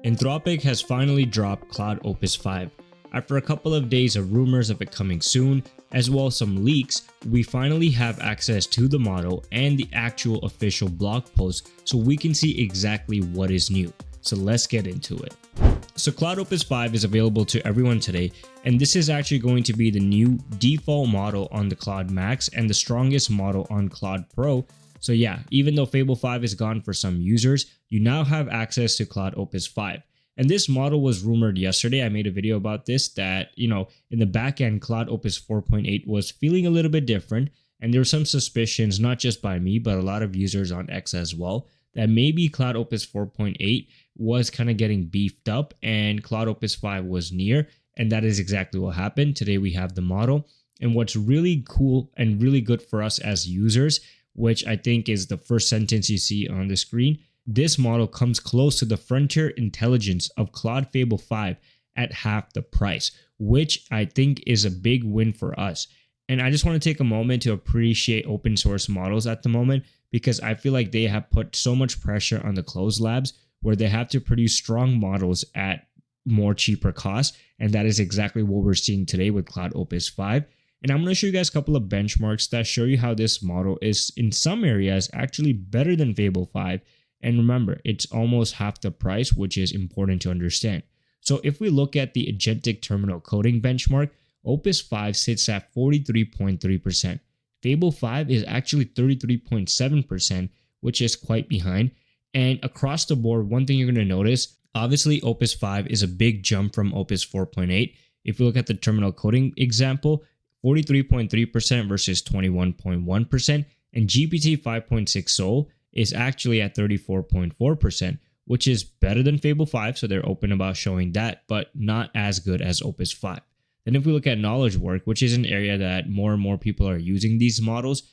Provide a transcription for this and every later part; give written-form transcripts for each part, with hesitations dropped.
Anthropic has finally dropped Claude Opus 5. After a couple of days of rumors of it coming soon, as well as some leaks, we finally have access to the model and the actual official blog post so we can see exactly what is new. So let's get into it. So Claude Opus 5 is available to everyone today, and this is actually going to be the new default model on the Claude Max and the strongest model on Claude Pro. So yeah, even though Fable 5 is gone for some users, you now have access to Claude Opus 5. And this model was rumored yesterday. I made a video about this that, in the back end, Claude Opus 4.8 was feeling a little bit different. And there were some suspicions, not just by me, but a lot of users on X as well, that maybe Claude Opus 4.8 was kind of getting beefed up and Claude Opus 5 was near. And that is exactly what happened. Today we have the model. And what's really cool and really good for us as users, which I think is the first sentence you see on the screen, this model comes close to the frontier intelligence of Claude Fable 5 at half the price, which I think is a big win for us. And I just want to take a moment to appreciate open source models at the moment, because I feel like they have put so much pressure on the closed labs where they have to produce strong models at more cheaper costs. And that is exactly what we're seeing today with Claude Opus 5. And I'm going to show you guys a couple of benchmarks that show you how this model is in some areas actually better than Fable 5. And remember, it's almost half the price, which is important to understand. So if we look at the agentic terminal coding benchmark, Opus 5 sits at 43.3%. Fable 5 is actually 33.7%, which is quite behind. And across the board, one thing you're going to notice, obviously Opus 5 is a big jump from Opus 4.8. If you look at the terminal coding example, 43.3% versus 21.1%, and GPT 5.6 Soul is actually at 34.4%, which is better than Fable 5, so they're open about showing that, but not as good as Opus 5. Then if we look at knowledge work, which is an area that more and more people are using these models,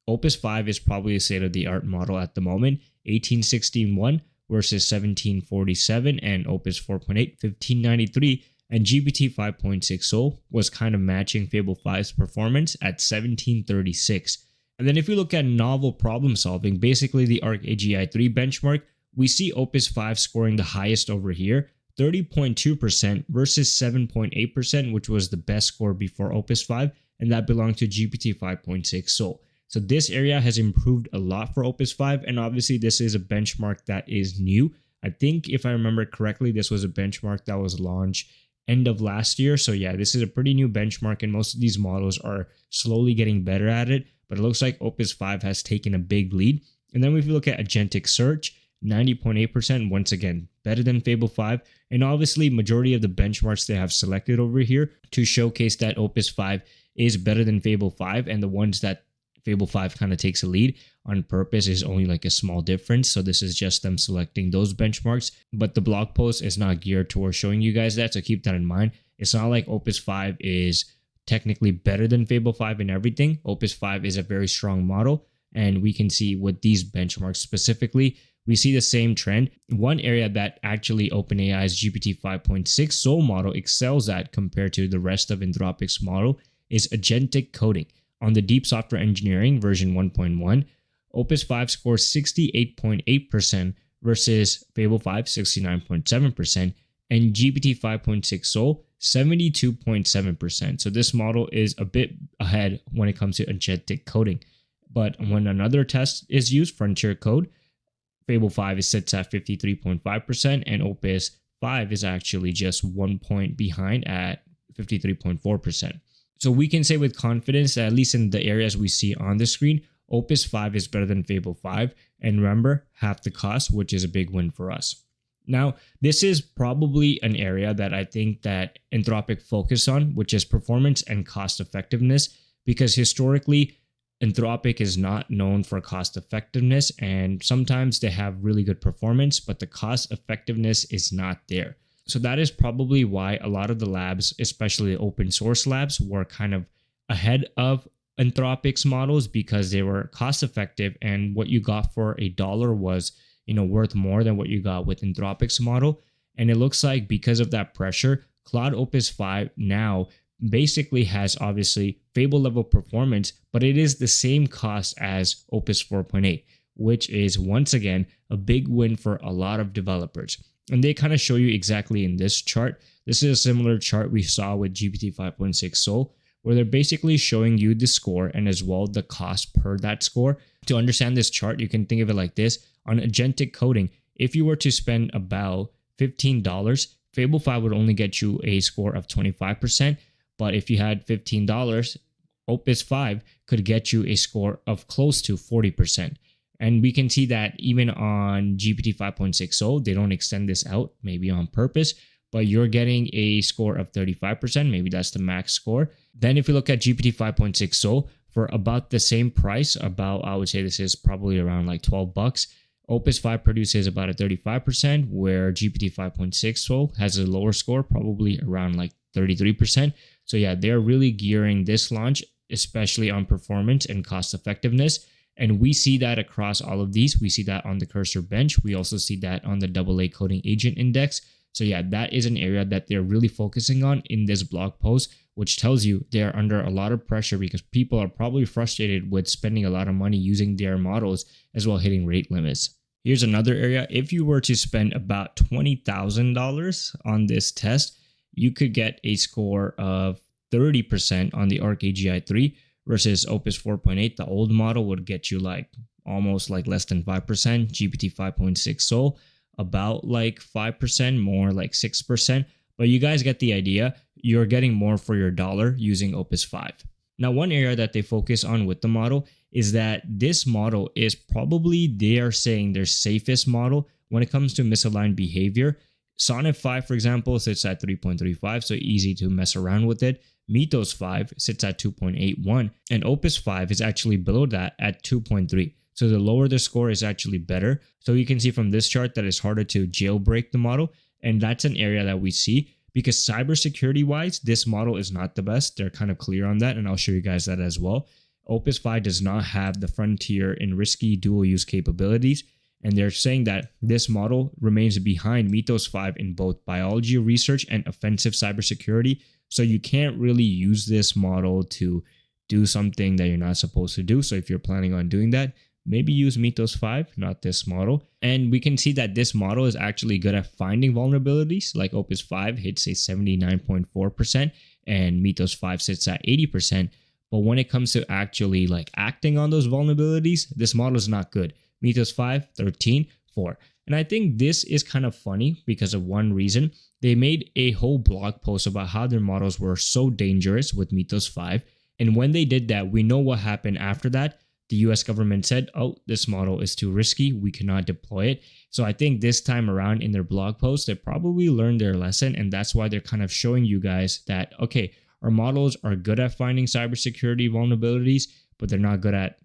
Opus 5 is probably a state-of-the-art model at the moment, 1816.1 versus 1747, and Opus 4.8, 1593, and GPT 5.6 Soul was kind of matching Fable 5's performance at 1736. And then if you look at novel problem solving, basically the Arc AGI 3 benchmark, we see Opus 5 scoring the highest over here, 30.2% versus 7.8%, which was the best score before Opus 5, and that belonged to GPT 5.6 Soul. So this area has improved a lot for Opus 5, and obviously this is a benchmark that is new. I think if I remember correctly, this was a benchmark that was launched end of last year. So yeah, this is a pretty new benchmark, and most of these models are slowly getting better at it. But it looks like Opus 5 has taken a big lead. And then if you look at agentic search, 90.8%, once again, better than Fable 5. And obviously, majority of the benchmarks they have selected over here to showcase that Opus 5 is better than Fable 5. And the ones that Fable 5 kind of takes a lead on purpose is only like a small difference. So this is just them selecting those benchmarks. But the blog post is not geared towards showing you guys that. So keep that in mind. It's not like Opus 5 is technically better than Fable 5 in everything. Opus 5 is a very strong model, and we can see with these benchmarks specifically, we see the same trend. One area that actually OpenAI's GPT 5.6 Soul model excels at compared to the rest of Anthropic's model is agentic coding. On the Deep Software Engineering version 1.1, Opus 5 scores 68.8% versus Fable 5 69.7%, and GPT 5.6 Soul 72.7%. So this model is a bit ahead when it comes to agentic coding. But when another test is used, Frontier Code, Fable 5 sits at 53.5%, and Opus 5 is actually just 1 point behind at 53.4%. So we can say with confidence that at least in the areas we see on the screen, Opus 5 is better than Fable 5. And remember, half the cost, which is a big win for us. Now, this is probably an area that I think that Anthropic focus on, which is performance and cost effectiveness, because historically, Anthropic is not known for cost effectiveness, and sometimes they have really good performance, but the cost effectiveness is not there. So that is probably why a lot of the labs, especially the open source labs, were kind of ahead of Anthropic's models because they were cost effective, and what you got for $1 was worth more than what you got with Anthropic's model. And it looks like because of that pressure, Claude Opus 5 now basically has obviously Fable level performance, but it is the same cost as Opus 4.8, which is once again a big win for a lot of developers. And they kind of show you exactly in this chart. This is a similar chart we saw with GPT 5.6 Soul, where they're basically showing you the score and as well the cost per that score. To understand this chart, you can think of it like this. On agentic coding, if you were to spend about $15, Fable 5 would only get you a score of 25%. But if you had $15, Opus 5 could get you a score of close to 40%. And we can see that even on GPT 5.6 Soul, they don't extend this out, maybe on purpose, but you're getting a score of 35%. Maybe that's the max score. Then if you look at GPT 5.6 Soul, for about the same price, I would say this is probably around like $12, Opus 5 produces about a 35%, where GPT 5.6 Soul has a lower score, probably around like 33%. So yeah, they're really gearing this launch, especially on performance and cost effectiveness. And we see that across all of these. We see that on the CursorBench. We also see that on the AA Coding Agent Index. So yeah, that is an area that they're really focusing on in this blog post, which tells you they're under a lot of pressure because people are probably frustrated with spending a lot of money using their models as well hitting rate limits. Here's another area. If you were to spend about $20,000 on this test, you could get a score of 30% on the Arc AGI 3 versus Opus 4.8. The old model would get you like almost like less than 5%. GPT 5.6 Soul, about like 5%, more like 6%. But you guys get the idea. You're getting more for your dollar using Opus 5. Now, one area that they focus on with the model is that this model is probably, they are saying, their safest model when it comes to misaligned behavior. Sonnet 5, for example, sits at 3.35, so easy to mess around with it. Mythos 5 sits at 2.81, and Opus 5 is actually below that at 2.3. So the lower the score is actually better. So you can see from this chart that it's harder to jailbreak the model, and that's an area that we see because cybersecurity wise, this model is not the best. They're kind of clear on that, and I'll show you guys that as well. Opus 5 does not have the frontier in risky dual use capabilities, and they're saying that this model remains behind Mythos 5 in both biology research and offensive cybersecurity. So you can't really use this model to do something that you're not supposed to do. So if you're planning on doing that, maybe use Mythos 5, not this model. And we can see that this model is actually good at finding vulnerabilities. Like Opus 5 hits a 79.4% and Mythos 5 sits at 80%. But when it comes to actually like acting on those vulnerabilities, this model is not good. Mythos 5, 13, 4. And I think this is kind of funny because of one reason. They made a whole blog post about how their models were so dangerous with Mythos 5. And when they did that, we know what happened after that. The US government said, oh, this model is too risky. We cannot deploy it. So I think this time around in their blog post, they probably learned their lesson. And that's why they're kind of showing you guys that, okay, our models are good at finding cybersecurity vulnerabilities, but they're not good at,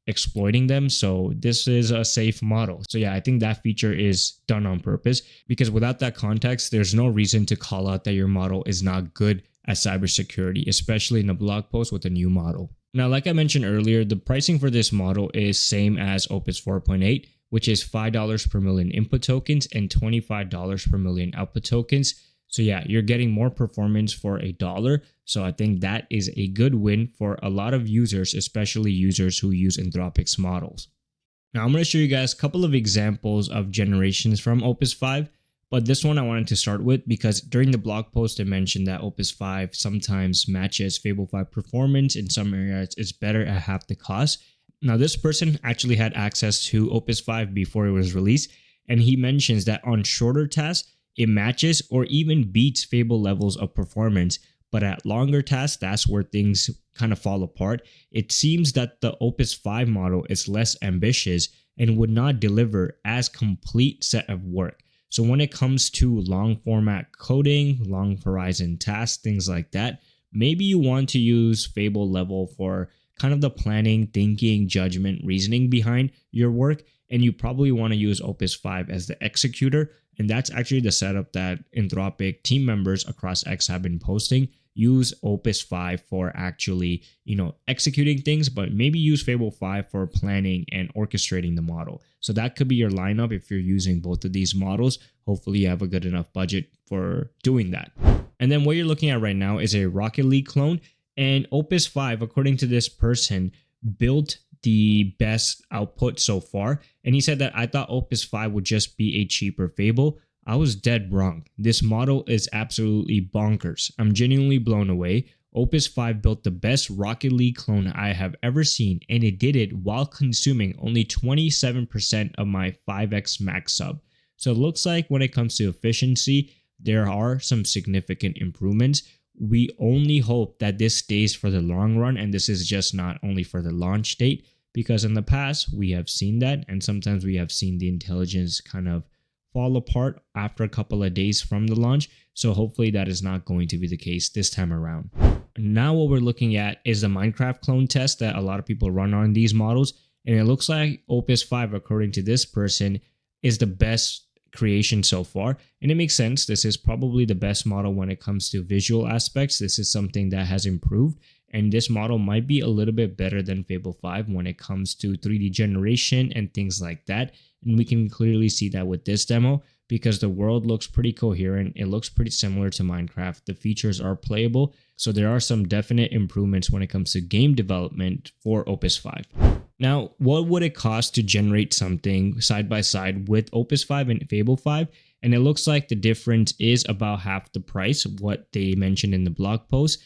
exploiting them. So this is a safe model. So yeah, I think that feature is done on purpose because without that context, there's no reason to call out that your model is not good at cybersecurity, especially in a blog post with a new model. Now, like I mentioned earlier, the pricing for this model is same as Opus 4.8, which is $5 per million input tokens and $25 per million output tokens. So yeah, you're getting more performance for $1. So I think that is a good win for a lot of users, especially users who use Anthropic's models. Now I'm going to show you guys a couple of examples of generations from Opus 5, but this one I wanted to start with because during the blog post I mentioned that Opus 5 sometimes matches Fable 5 performance. In some areas it's better at half the cost. Now this person actually had access to Opus 5 before it was released, and he mentions that on shorter tasks, it matches or even beats Fable levels of performance, but at longer tasks, that's where things kind of fall apart. It seems that the Opus 5 model is less ambitious and would not deliver as complete set of work. So when it comes to long format coding, long horizon tasks, things like that, maybe you want to use Fable level for kind of the planning, thinking, judgment, reasoning behind your work, and you probably want to use Opus 5 as the executor. And that's actually the setup that Anthropic team members across X have been posting. Use Opus 5 for actually, executing things, but maybe use Fable 5 for planning and orchestrating the model. So that could be your lineup if you're using both of these models. Hopefully you have a good enough budget for doing that. And then what you're looking at right now is a Rocket League clone. And Opus 5, according to this person, built the best output so far. And he said that I thought Opus 5 would just be a cheaper Fable. I was dead wrong. This model is absolutely bonkers. I'm genuinely blown away. Opus 5 built the best Rocket League clone I have ever seen, and it did it while consuming only 27% of my 5x max sub. So it looks like when it comes to efficiency, there are some significant improvements. We only hope that this stays for the long run, and this is just not only for the launch date, because in the past we have seen that, and sometimes we have seen the intelligence kind of fall apart after a couple of days from the launch. So hopefully that is not going to be the case this time around. Now what we're looking at is the Minecraft clone test that a lot of people run on these models, and it looks like Opus 5, according to this person, is the best creation so far. And it makes sense. This is probably the best model when it comes to visual aspects. This is something that has improved, and this model might be a little bit better than Fable 5 when it comes to 3D generation and things like that. And we can clearly see that with this demo, because the world looks pretty coherent. It looks pretty similar to Minecraft. The features are playable. So there are some definite improvements when it comes to game development for Opus 5. Now, what would it cost to generate something side by side with Opus 5 and Fable 5? And it looks like the difference is about half the price, what they mentioned in the blog post.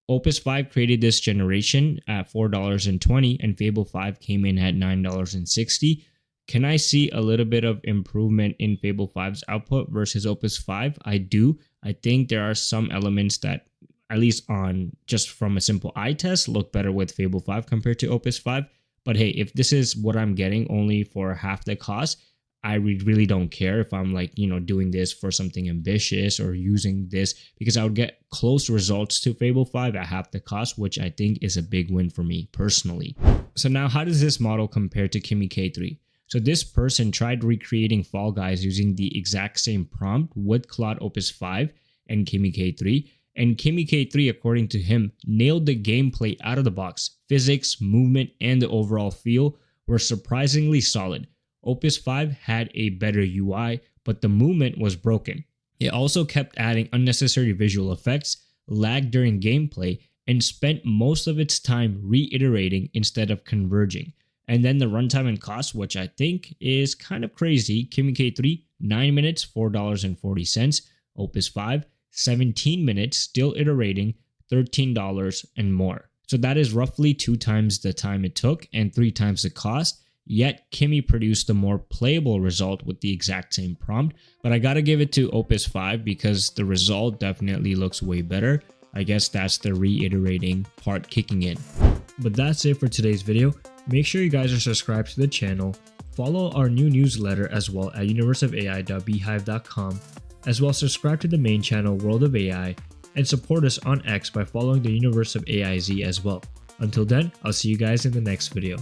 Opus 5 created this generation at $4.20 and Fable 5 came in at $9.60. Can I see a little bit of improvement in Fable 5's output versus Opus 5? I do. I think there are some elements that, at least on just from a simple eye test, look better with Fable 5 compared to Opus 5. But hey, if this is what I'm getting only for half the cost, I really don't care if I'm like, doing this for something ambitious or using this, because I would get close results to Fable 5 at half the cost, which I think is a big win for me personally. So now how does this model compare to Kimi K3? So this person tried recreating Fall Guys using the exact same prompt with Claude Opus 5 and Kimi K3. And Kimi K3, according to him, nailed the gameplay out of the box. Physics, movement, and the overall feel were surprisingly solid. Opus 5 had a better UI, but the movement was broken. It also kept adding unnecessary visual effects, lagged during gameplay, and spent most of its time reiterating instead of converging. And then the runtime and cost, which I think is kind of crazy. Kimi K3, 9 minutes, $4.40. Opus 5, 17 minutes, still iterating, $13 and more. So that is roughly 2 times the time it took and 3 times the cost. Yet Kimi produced a more playable result with the exact same prompt. But I gotta give it to Opus 5 because the result definitely looks way better. I guess that's the reiterating part kicking in. But that's it for today's video. Make sure you guys are subscribed to the channel, follow our new newsletter as well at universeofai.beehive.com, as well subscribe to the main channel World of AI, and support us on X by following the Universe of AIZ as well. Until then, I'll see you guys in the next video.